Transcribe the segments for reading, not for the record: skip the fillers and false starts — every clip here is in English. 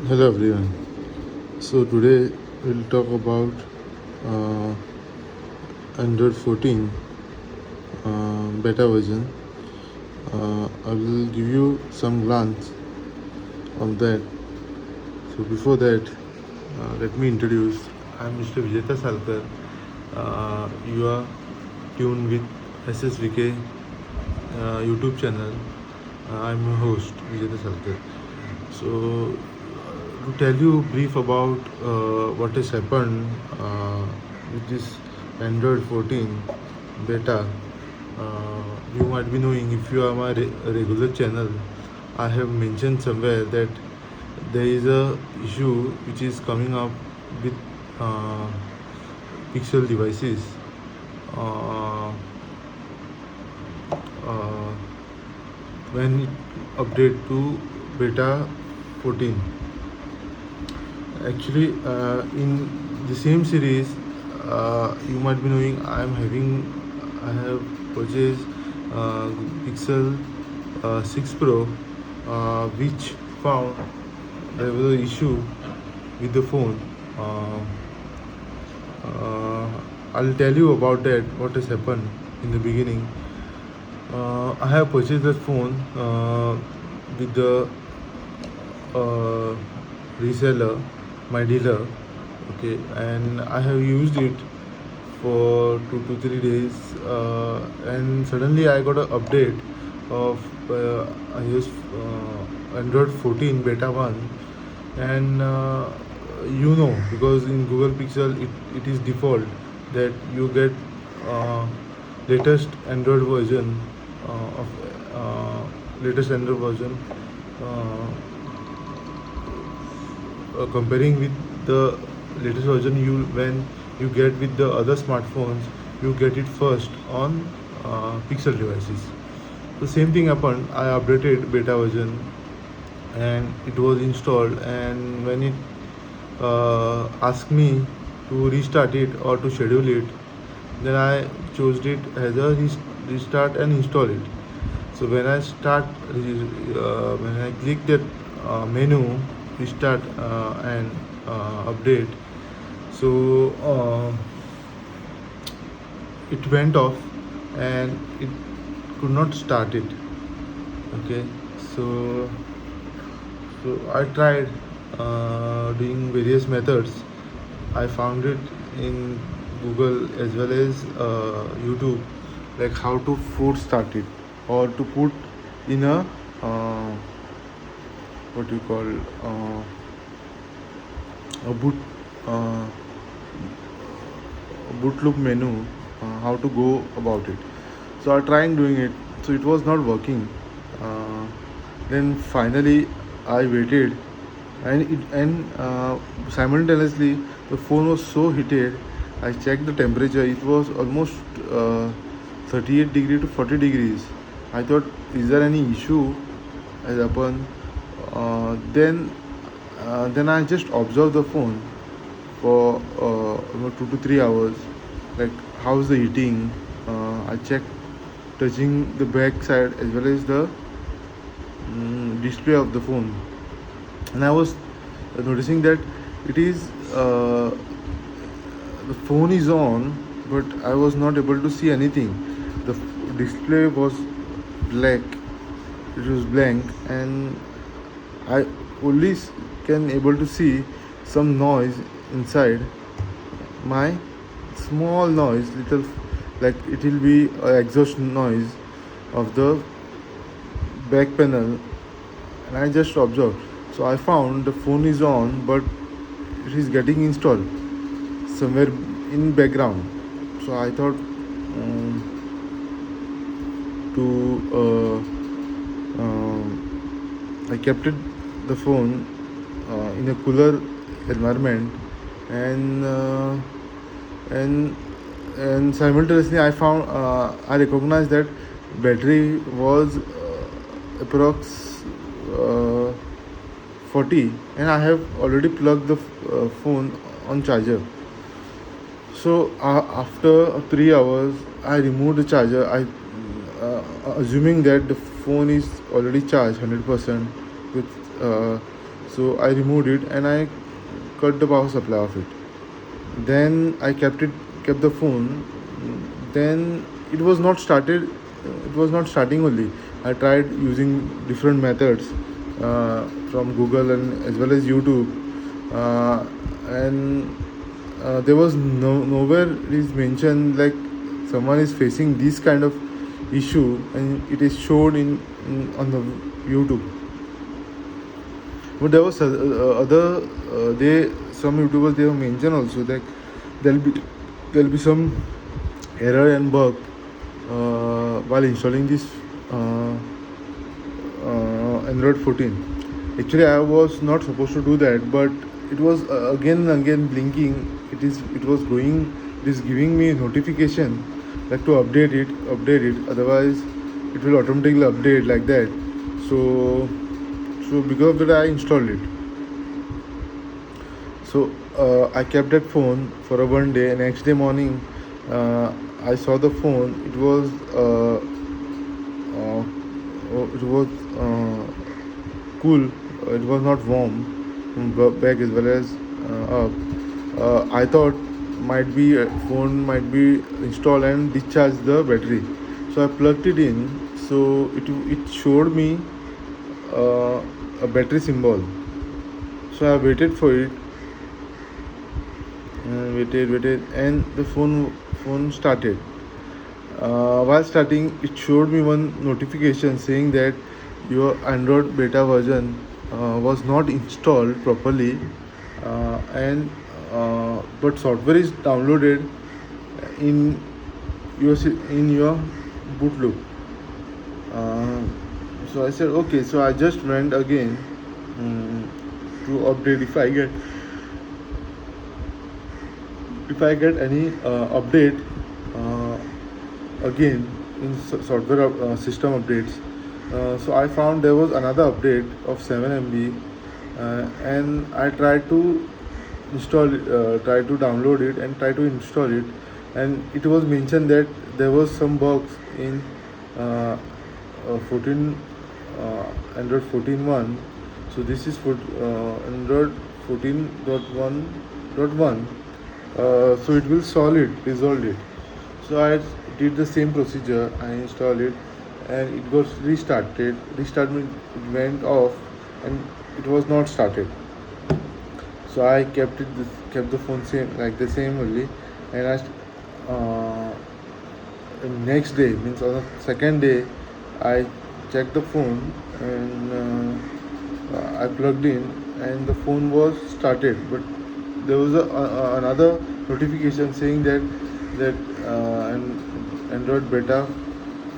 Hello everyone. So today we'll talk about uh, Android 14 beta version. I will give you some glance on that. So before that, let me introduce. I'm Mr. Vijeta Salkar. You are tuned with SSVK YouTube channel. I'm your host Vijeta Salkar. So to tell you brief about what has happened with this Android 14 beta. You might be knowing, if you are my regular channel, I have mentioned somewhere that there is a issue which is coming up with uh, Pixel devices. Uh, uh, when it update to beta 14. Actually, in the same series, you might be knowing I have purchased Pixel 6 Pro, which found there was an issue with the phone. Uh, I'll tell you about that, what has happened in the beginning. I have purchased that phone with the uh, reseller, my dealer. Okay, and I have used it for 2 to 3 days, and suddenly I got an update of iOS Android 14 beta 1. And because in Google Pixel it is default that you get uh, latest Android version of latest Android version, uh, comparing with the latest version. You When you get with the other smartphones, you get it first on Pixel devices. The same thing happened. I updated beta version and it was installed, and when it asked me to restart it or to schedule it, then I chose it as a restart and install it. So when I click that menu, restart and update, so it went off and it could not start it. Okay, so I tried doing various methods. I found it in Google as well as YouTube, like how to food start it, or to put in a what you call a uh, boot loop menu, how to go about it. So I tried doing it, so it was not working. uh, then finally I waited, and simultaneously the phone was so heated. I checked the temperature, it was almost 38 degree to 40 degrees. I thought, is there any issue has happened? Then I just observed the phone for 2 to 3 hours, like how's the heating. I checked touching the back side as well as the display of the phone, and I was noticing that it is the phone is on, but I was not able to see anything. The display was black, it was blank, and I only can able to see some noise inside. My small noise, little, like it will be a exhaust noise of the back panel, and I just observed. So I found the phone is on, but it is getting installed somewhere in background. So I thought to I kept it the phone in a cooler environment, and and and simultaneously I recognized that battery was approx 40, and I have already plugged the phone on charger. So after 3 hours, I removed the charger. Assuming that the phone is already charged 100% with So I removed it and I cut the power supply of it. Then I kept the phone. Then it was not started. It was not starting only. I tried using different methods from Google and as well as YouTube, and there was nowhere it is mentioned like someone is facing this kind of issue, and it is shown on the YouTube. But there was other they some YouTubers they have mentioned also that there'll be there'll be some error and bug while installing this Android 14. Actually, I was not supposed to do that, but it was again and again blinking. It was going. It is giving me a notification like to update it. Otherwise, it will automatically update like that. So because of that, I installed it. So I kept that phone for a one day. And next day morning, I saw the phone. It was cool. It was not warm back as well as up. I thought phone might be installed and discharge the battery. So I plugged it in. So it showed me a battery symbol. So I waited for it. Waited, and the phone started. While starting, it showed me one notification saying that your Android beta version was not installed properly, and but software is downloaded in your boot loop. So I said okay. So I just went again to update if I get any update again in software system updates. So I found there was another update of 7 MB, and I tried to try to download it and try to install it, and it was mentioned that there was some bugs in 14 Android 14.1. So this is for Android 14.1.1. So it will resolve it. So I did the same procedure. I installed it, and it got restarted. Restart means it went off, and it was not started. So I kept the phone the same only, and next day, means on the second day, I checked the phone, and I plugged in, and the phone was started. But there was another notification saying that Android beta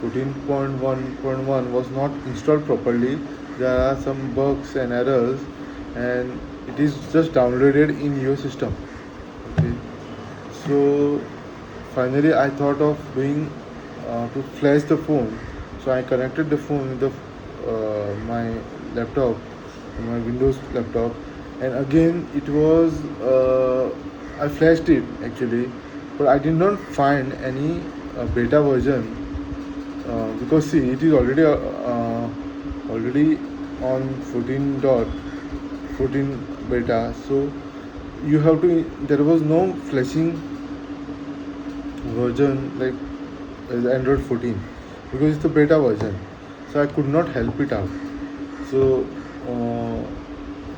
14.1.1 was not installed properly. There are some bugs and errors, and it is just downloaded in your system. Okay. So finally, I thought of doing to flash the phone. So I connected the phone with my laptop, my Windows laptop, and again it was I flashed it actually, but I did not find any beta version because see, it is already on 14.14 beta. So you have to. There was no flashing version like Android 14 because it's the beta version. So I could not help it out. So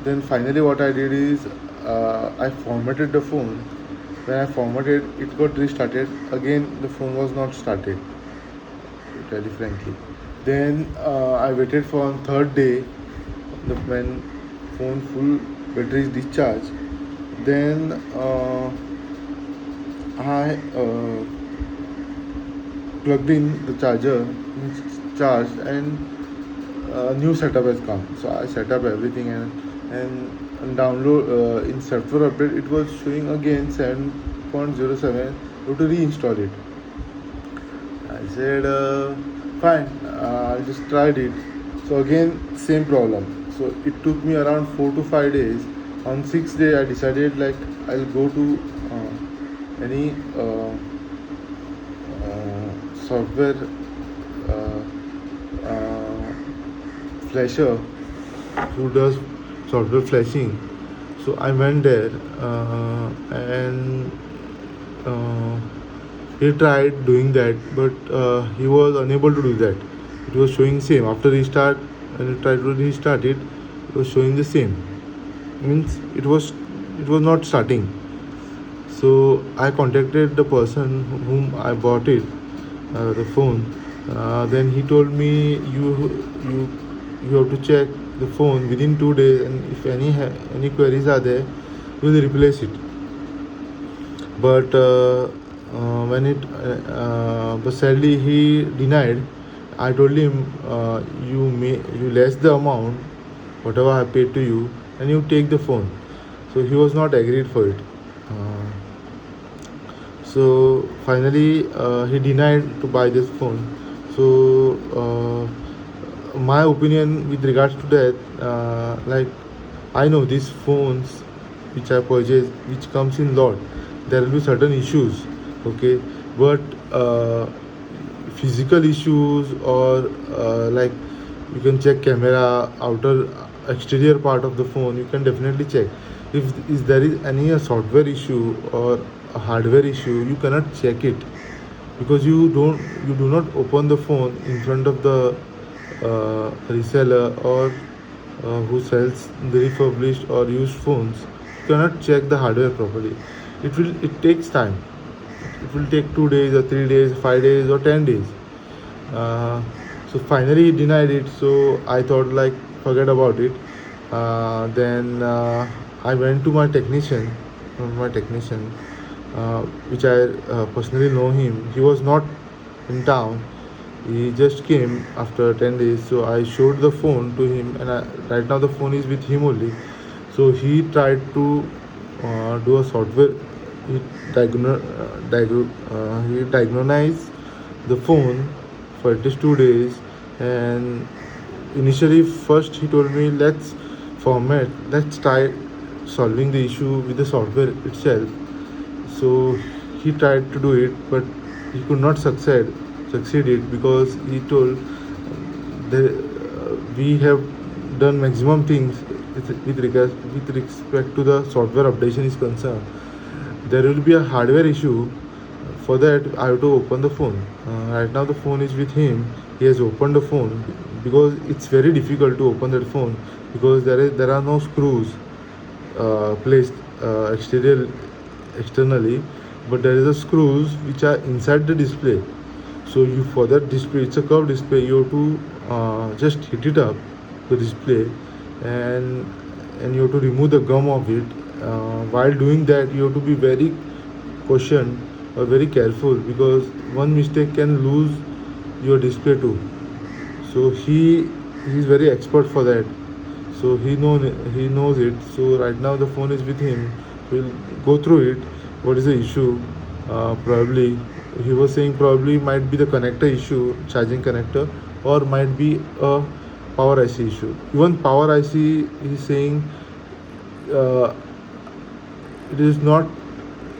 then finally what I did is I formatted the phone. When I formatted, it got restarted. Again, the phone was not started, to tell you frankly. Then I waited for on third day, when phone full battery is discharged. Then I plugged in the charger, charged, and a new setup has come. So I set up everything and download in software update. It was showing again 7.07. How to reinstall it? I said fine. I just tried it. So again same problem. So it took me around 4 to 5 days. On 6th day I decided like I'll go to any software flasher who does software flashing. So I went there, and uh, he tried doing that, but he was unable to do that. It was showing same after restart. When he tried to restart it, it was showing the same. Means it was not starting. So I contacted the person whom I bought it, the phone. Then he told me you you have to check the phone within 2 days, and if any queries are there, we will replace it. But but sadly he denied. I told him, you less the amount whatever I paid to you, and you take the phone. So he was not agreed for it. Uh, so finally he denied to buy this phone. So my opinion with regards to that, like, I know these phones which I purchased, which comes in lot, there will be certain issues, okay, but physical issues, or like, you can check camera, outer exterior part of the phone, you can definitely check. If there is any software issue or a hardware issue, you cannot check it, because you do not open the phone in front of the reseller, or who sells the refurbished or used phones. You cannot check the hardware properly. It takes time. It will take 2 days or 3 days, 5 days or 10 days. So finally he denied it. So I thought, like, forget about it. Then I went to my technician, which I personally know him. He was not in town. He just came after 10 days. So I showed the phone to him, and right now the phone is with him only. So he tried to do a software. He, he diagnosed the phone for at least 2 days. And initially, first he told me, let's try solving the issue with the software itself. So he tried to do it, but he could not succeed it, because he told that we have done maximum things with respect to the software updation is concerned. There will be a hardware issue. For that, I have to open the phone. Right now the phone is with him. He has opened the phone, because it's very difficult to open that phone, because there are no screws placed externally, but there is a screws which are inside the display. So you, for that display, it's a curved display, you have to just hit it up the display, and you have to remove the gum of it. While doing that, you have to be very cautious or very careful, because one mistake can lose your display too. So he's very expert for that. So he knows it. So right now the phone is with him. We'll go through it. What is the issue? Probably he was saying, probably might be the connector issue, charging connector, or might be a power IC issue. Even power IC, he's saying uh, it is not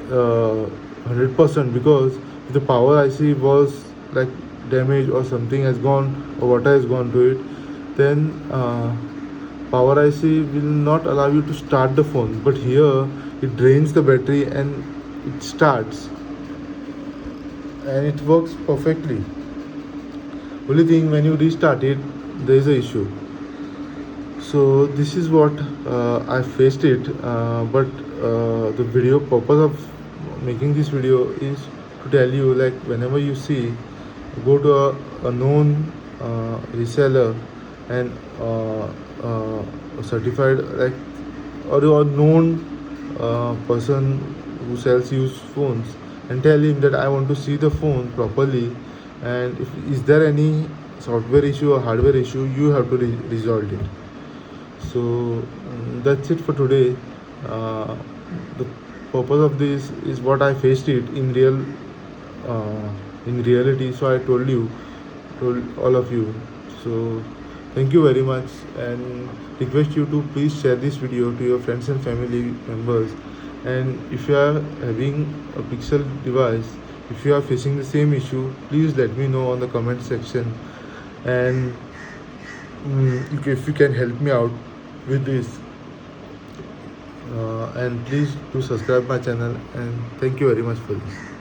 100%, because if the power IC was like damaged, or something has gone, or water has gone to it, then power IC will not allow you to start the phone. But here it drains the battery and it starts, and it works perfectly. Only thing, when you restart it, there is a issue. So this is what I faced it. But the video purpose of making this video is to tell you, like, whenever you see, go to a known reseller, and a certified, like, or a known person who sells used phones, and tell him that I want to see the phone properly, and if is there any software issue or hardware issue, you have to resolve it. So that's it for today. The purpose of this is what I faced it in reality. So I told all of you. So thank you very much, and request you to please share this video to your friends and family members. And if you are having a Pixel device, if you are facing the same issue, please let me know on the comment section. And if you can help me out with this, and please do subscribe my channel, and thank you very much for this.